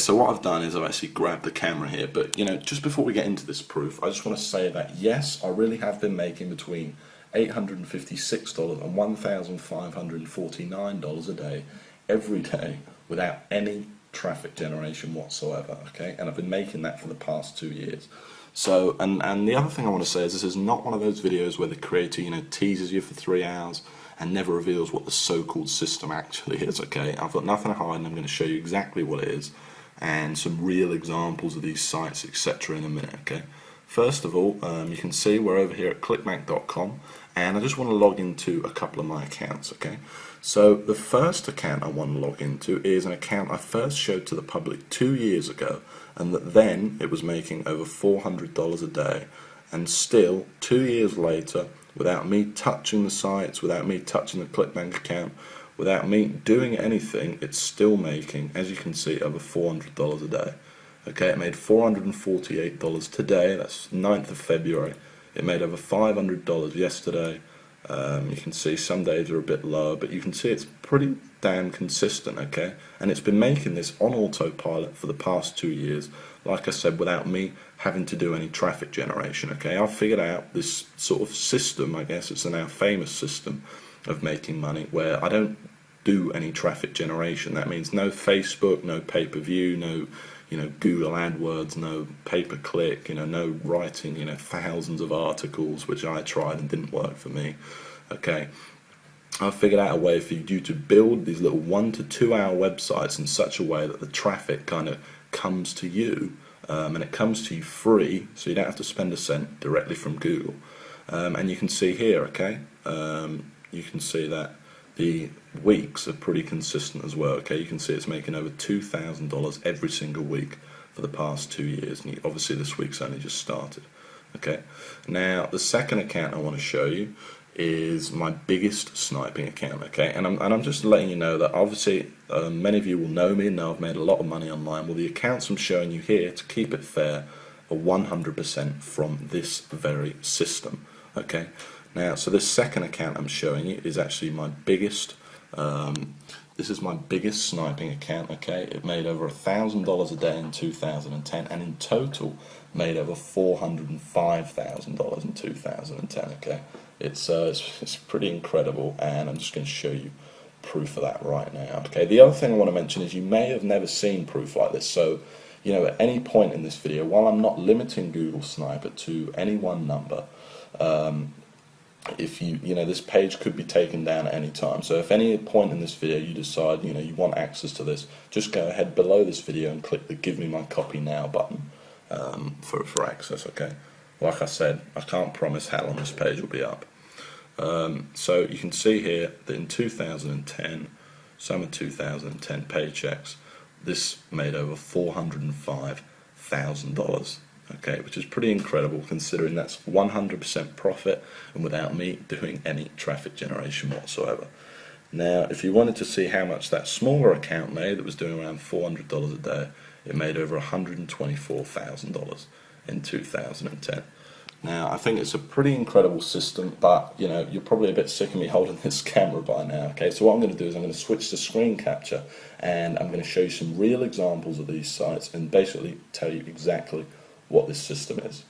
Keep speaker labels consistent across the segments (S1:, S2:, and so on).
S1: so what I've done is I've actually grabbed the camera here, but just before we get into this proof, I just want to say that yes, I really have been making between $856 and $1,549 a day, every day, without any traffic generation whatsoever, okay? And I've been making that for the past 2 years. So, and the other thing I want to say is this is not one of those videos where the creator, teases you for 3 hours and never reveals what the so-called system actually is, okay? I've got nothing to hide, and I'm going to show you exactly what it is and some real examples of these sites, etc. in a minute, okay? First of all, you can see we're over here at clickbank.com, and I just want to log into a couple of my accounts, okay? So the first account I want to log into is an account I first showed to the public 2 years ago, and that then it was making over $400 a day, and still 2 years later, without me touching the sites, without me touching the Clickbank account, without me doing anything, it's still making, as you can see, over $400 a day. Okay, it made $448 today, that's 9th of February. It made over $500 yesterday. You can see some days are a bit lower, but you can see it's pretty damn consistent, okay? And it's been making this on autopilot for the past 2 years, like I said, without me having to do any traffic generation, okay? I've figured out this sort of system, I guess it's a now famous system of making money, where I don't do any traffic generation. That means no Facebook, no pay-per-view, no Google AdWords, no pay-per-click, no writing, thousands of articles, which I tried and didn't work for me. Okay, I've figured out a way for you to build these little 1 to 2 hour websites in such a way that the traffic kind of comes to you, and it comes to you free, so you don't have to spend a cent, directly from Google. And you can see here, okay, you can see that the weeks are pretty consistent as well, okay? You can see it's making over $2,000 every single week for the past 2 years, and obviously this week's only just started, okay? Now, the second account I want to show you is my biggest sniping account, okay? And I'm just letting you know that obviously many of you will know me and know I've made a lot of money online. Well, the accounts I'm showing you here, to keep it fair, are 100% from this very system, okay? Now, so this second account I'm showing you is actually my biggest, this is my biggest sniping account, okay? It made over $1,000 a day in 2010, and in total made over $405,000 in 2010, okay? It's pretty incredible, and I'm just going to show you proof of that right now, okay? The other thing I want to mention is you may have never seen proof like this, so at any point in this video, while I'm not limiting Google Sniper to any one number, if this page could be taken down at any time. So if any point in this video you decide you want access to this, just go ahead below this video and click the Give Me My Copy Now button for access, okay? Like I said, I can't promise how long this page will be up. So you can see here that in 2010, summer 2010 paychecks, this made over $405,000. Okay, which is pretty incredible considering that's 100% profit and without me doing any traffic generation whatsoever. Now, if you wanted to see how much that smaller account made that was doing around $400 a day, it made over $124,000 in 2010. Now, I think it's a pretty incredible system, but you're probably a bit sick of me holding this camera by now, okay? So what I'm going to do is I'm going to switch to screen capture, and I'm going to show you some real examples of these sites and basically tell you exactly what this system is.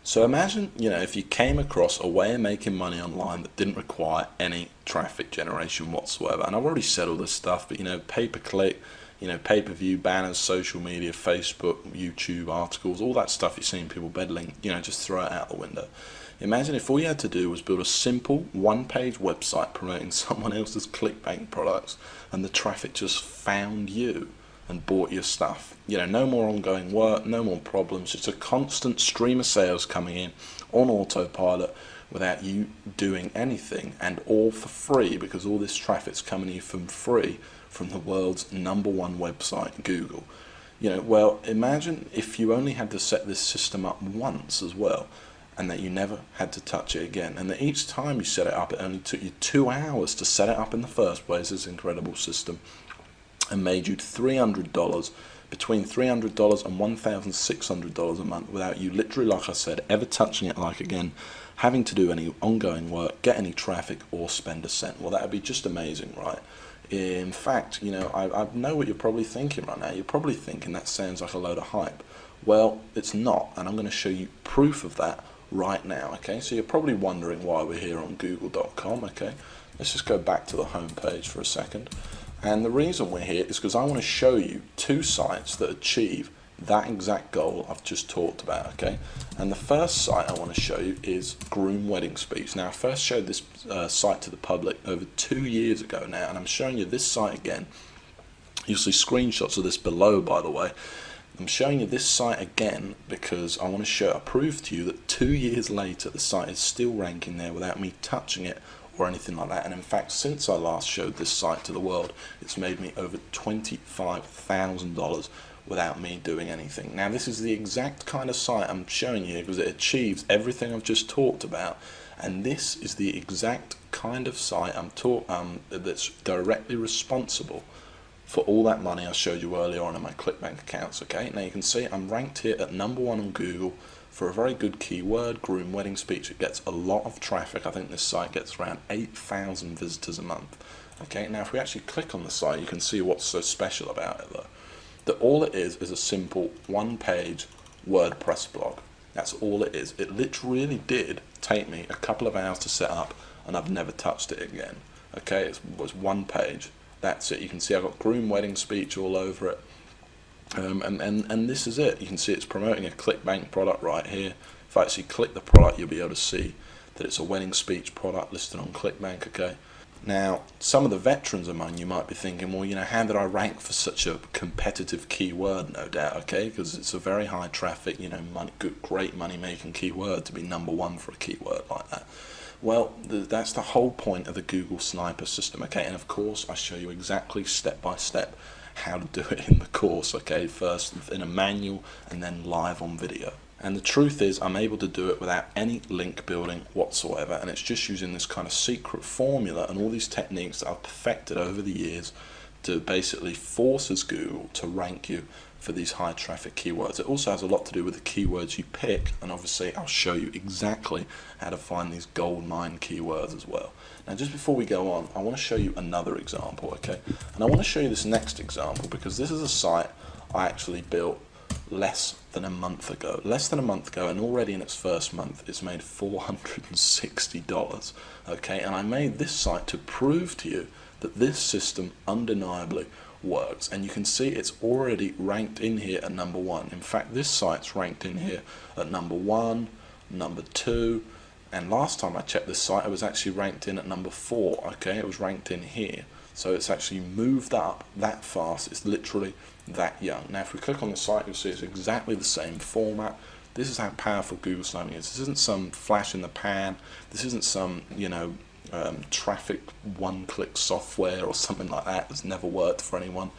S1: So imagine, if you came across a way of making money online that didn't require any traffic generation whatsoever. And I've already said all this stuff, but pay-per-click, pay-per-view, banners, social media, Facebook, YouTube, articles, all that stuff you're seeing people peddling, just throw it out the window. Imagine if all you had to do was build a simple one-page website promoting someone else's Clickbank products, and the traffic just found you and bought your stuff. No more ongoing work, no more problems, just a constant stream of sales coming in on autopilot without you doing anything, and all for free, because all this traffic's coming to you from free from the world's #1 website, Google. Well, imagine if you only had to set this system up once as well, and that you never had to touch it again, and that each time you set it up, it only took you 2 hours to set it up in the first place, this incredible system, and made you $300, between $300 and $1,600 a month, without you literally, like I said, ever touching it again, having to do any ongoing work, get any traffic, or spend a cent. Well, that would be just amazing, right? In fact, I know what you're probably thinking right now. You're probably thinking that sounds like a load of hype. Well, it's not, and I'm going to show you proof of that right now, okay? So you're probably wondering why we're here on google.com, okay? Let's just go back to the home page for a second. And the reason we're here is because I want to show you two sites that achieve that exact goal I've just talked about, okay? And the first site I want to show you is Groom Wedding Speech. Now, I first showed this site to the public over 2 years ago now, and I'm showing you this site again. You'll see screenshots of this below, by the way. I'm showing you this site again because I want to prove to you that 2 years later the site is still ranking there without me touching it or anything like that. And in fact, since I last showed this site to the world, it's made me over $25,000 without me doing anything. Now, this is the exact kind of site I'm showing you because it achieves everything I've just talked about, and this is the exact kind of site that's directly responsible for all that money I showed you earlier on in my Clickbank accounts, okay? Now you can see I'm ranked here at #1 on Google for a very good keyword, Groom Wedding Speech. It gets a lot of traffic. I think this site gets around 8,000 visitors a month, okay? Now if we actually click on the site, you can see what's so special about it though. That all it is a simple one-page WordPress blog. That's all it is. It literally did take me a couple of hours to set up, and I've never touched it again, okay? It was one page. That's it. You can see I've got Groom Wedding Speech all over it, and this is it. You can see it's promoting a Clickbank product right here. If I actually click the product, you'll be able to see that it's a wedding speech product listed on Clickbank, okay? Now, some of the veterans among you might be thinking, well, how did I rank for such a competitive keyword? No doubt, okay, because it's a very high traffic, great money-making keyword to be #1 for a keyword like that. Well, that's the whole point of the Google Sniper system, okay? And of course, I show you exactly step by step how to do it in the course, okay? First in a manual and then live on video. And the truth is, I'm able to do it without any link building whatsoever, and it's just using this kind of secret formula and all these techniques that I've perfected over the years to basically forces Google to rank you for these high traffic keywords. It also has a lot to do with the keywords you pick, and obviously I'll show you exactly how to find these gold mine keywords as well. Now just before we go on, I want to show you another example, okay? And I want to show you this next example because this is a site I actually built less than a month ago, and already in its first month it's made $460, okay? And I made this site to prove to you that this system undeniably works, and you can see it's already ranked in here at #1. In fact, this site's ranked in here at #1, #2, and last time I checked this site, it was actually ranked in at #4, okay? It was ranked in here, so it's actually moved up that fast. It's literally that young. Now if we click on the site, you'll see it's exactly the same format. This is how powerful Google Sniping is. This isn't some flash in the pan. This isn't some traffic one-click software or something like that that's never worked for anyone.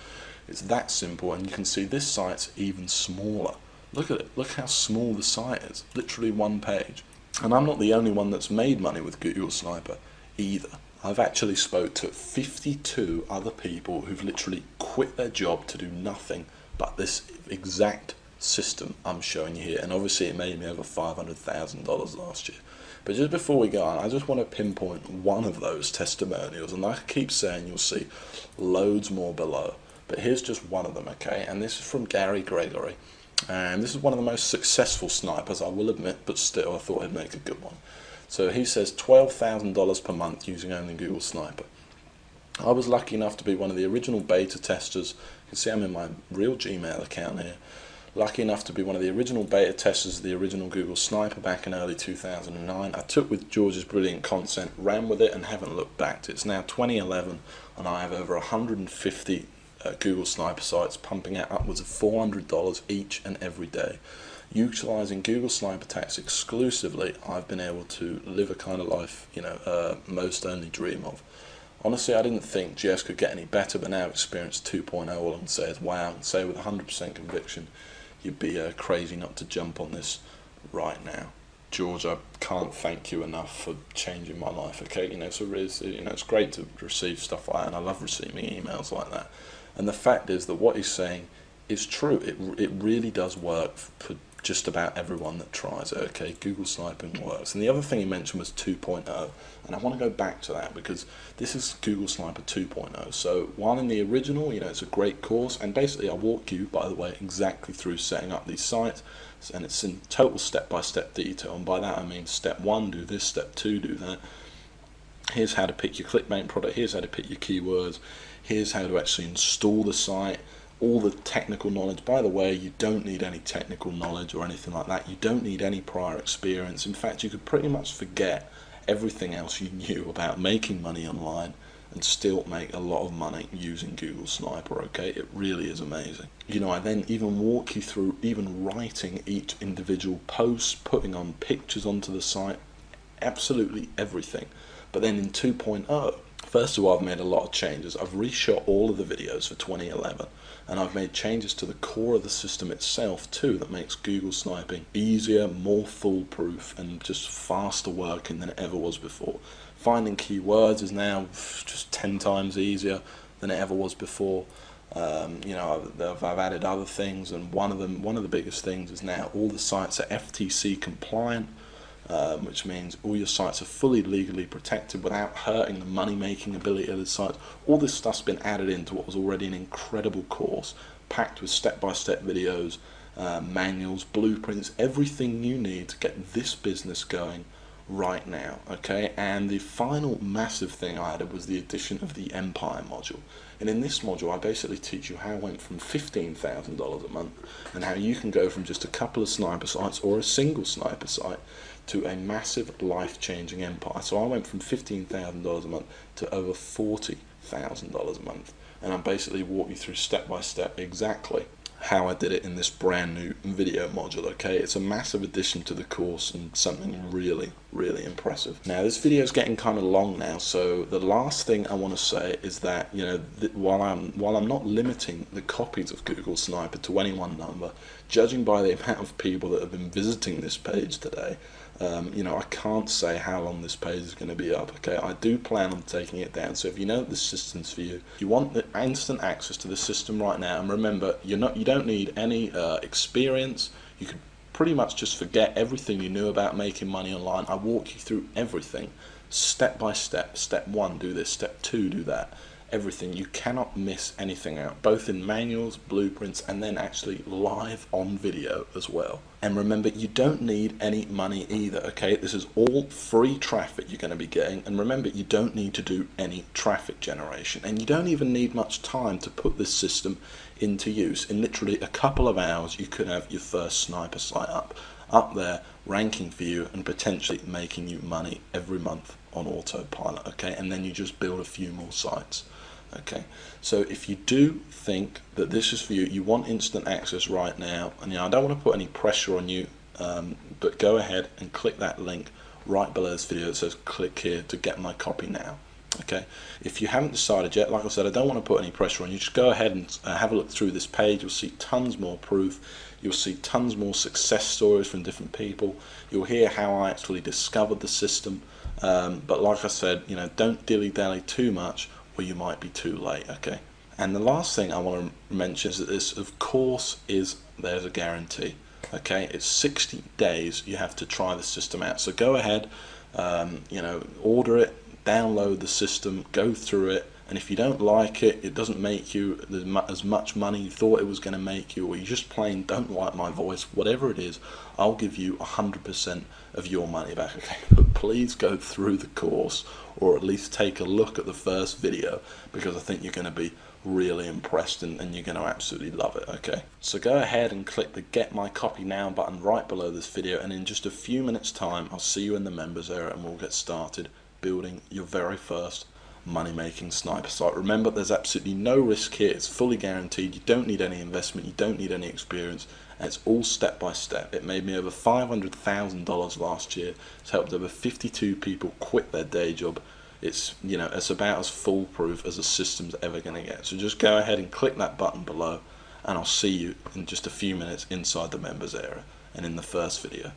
S1: It's that simple, and you can see this site's even smaller. Look at it. Look how small the site is. Literally one page. And I'm not the only one that's made money with Google Sniper either. I've actually spoke to 52 other people who've literally quit their job to do nothing but this exact system I'm showing you here, and obviously it made me over $500,000 last year. But just before we go on, I just want to pinpoint one of those testimonials, and like I keep saying, you'll see loads more below, but here's just one of them, okay? And this is from Gary Gregory, and this is one of the most successful snipers, I will admit, but still I thought I'd make a good one. So he says $12,000 per month using only Google Sniper. I was lucky enough to be one of the original beta testers. You can see I'm in my real Gmail account here. Lucky enough to be one of the original beta testers of the original Google Sniper back in early 2009. I took with George's brilliant content, ran with it, and haven't looked back. It's now 2011, and I have over 150 Google Sniper sites pumping out upwards of $400 each and every day. Utilising Google Sniper attacks exclusively, I've been able to live a kind of life, most only dream of. Honestly, I didn't think GS could get any better, but now Experience 2.0 all I can say is wow, and say with 100% conviction, you'd be crazy not to jump on this right now. George, I can't thank you enough for changing my life, okay? So it's great to receive stuff like that, and I love receiving emails like that. And the fact is that what he's saying is true. It really does work for just about everyone that tries it, okay? Google sniping works. And the other thing he mentioned was 2.0, and I want to go back to that because this is Google Sniper 2.0. So while in the original, it's a great course, and basically I walk you, by the way, exactly through setting up these sites, and it's in total step-by-step detail, and by that I mean step 1, do this, step 2, do that. Here's how to pick your Clickbank product, here's how to pick your keywords, here's how to actually install the site, all the technical knowledge. By the way, you don't need any technical knowledge or anything like that. You don't need any prior experience. In fact, you could pretty much forget everything else you knew about making money online and still make a lot of money using Google Sniper, okay? It really is amazing. I then even walk you through even writing each individual post, putting on pictures onto the site, absolutely everything. But then in 2.0, first of all, I've made a lot of changes. I've reshot all of the videos for 2011, and I've made changes to the core of the system itself too that makes Google sniping easier, more foolproof, and just faster working than it ever was before. Finding keywords is now just 10 times easier than it ever was before. I've added other things, and one of the biggest things is now all the sites are FTC compliant. Which means all your sites are fully legally protected without hurting the money-making ability of the sites. All this stuff's been added into what was already an incredible course, packed with step-by-step videos, manuals, blueprints, everything you need to get this business going right now, okay? And the final massive thing I added was the addition of the Empire module. And in this module, I basically teach you how I went from $15,000 a month and how you can go from just a couple of sniper sites or a single sniper site to a massive life-changing empire. So I went from $15,000 a month to over $40,000 a month, and I basically walk you through step by step exactly how I did it in this brand new video module, okay? It's a massive addition to the course and something really, really impressive. Now, this video is getting kind of long now, so the last thing I want to say is that, while I'm not limiting the copies of Google Sniper to any one number, judging by the amount of people that have been visiting this page today, I can't say how long this page is going to be up, okay? I do plan on taking it down, so if you know this system's for you, you want the instant access to the system right now, and remember, you don't need any experience. You can pretty much just forget everything you knew about making money online. I walk you through everything, step by step. Step 1, do this. Step 2, do that. Everything. You cannot miss anything out, both in manuals, blueprints, and then actually live on video as well. And remember, you don't need any money either, okay? This is all free traffic you're going to be getting, and remember, you don't need to do any traffic generation, and you don't even need much time to put this system into use. In literally a couple of hours, you could have your first sniper site up there, ranking for you, and potentially making you money every month on autopilot, okay? And then you just build a few more sites. Okay, so if you do think that this is for you, you want instant access right now, and I don't want to put any pressure on you, but go ahead and click that link right below this video that says click here to get my copy now. Okay, if you haven't decided yet, like I said, I don't want to put any pressure on you. Just go ahead and have a look through this page. You'll see tons more proof. You'll see tons more success stories from different people. You'll hear how I actually discovered the system. But like I said, don't dilly-dally too much, or you might be too late, okay? And the last thing I want to mention is that this, of course, there's a guarantee, okay? It's 60 days you have to try the system out. So go ahead, order it, download the system, go through it, and if you don't like it, it doesn't make you as much money you thought it was going to make you, or you just plain don't like my voice, whatever it is, I'll give you 100% of your money back, okay? But please go through the course, or at least take a look at the first video, because I think you're going to be really impressed and you're going to absolutely love it, okay? So go ahead and click the Get My Copy Now button right below this video, and in just a few minutes time, I'll see you in the members area and we'll get started building your very first money-making sniper site. Remember, there's absolutely no risk here. It's fully guaranteed. You don't need any investment. You don't need any experience. And it's all step by step. It made me over $500,000 last year. It's helped over 52 people quit their day job. It's, it's about as foolproof as a system's ever going to get. So just go ahead and click that button below, and I'll see you in just a few minutes inside the members area and in the first video.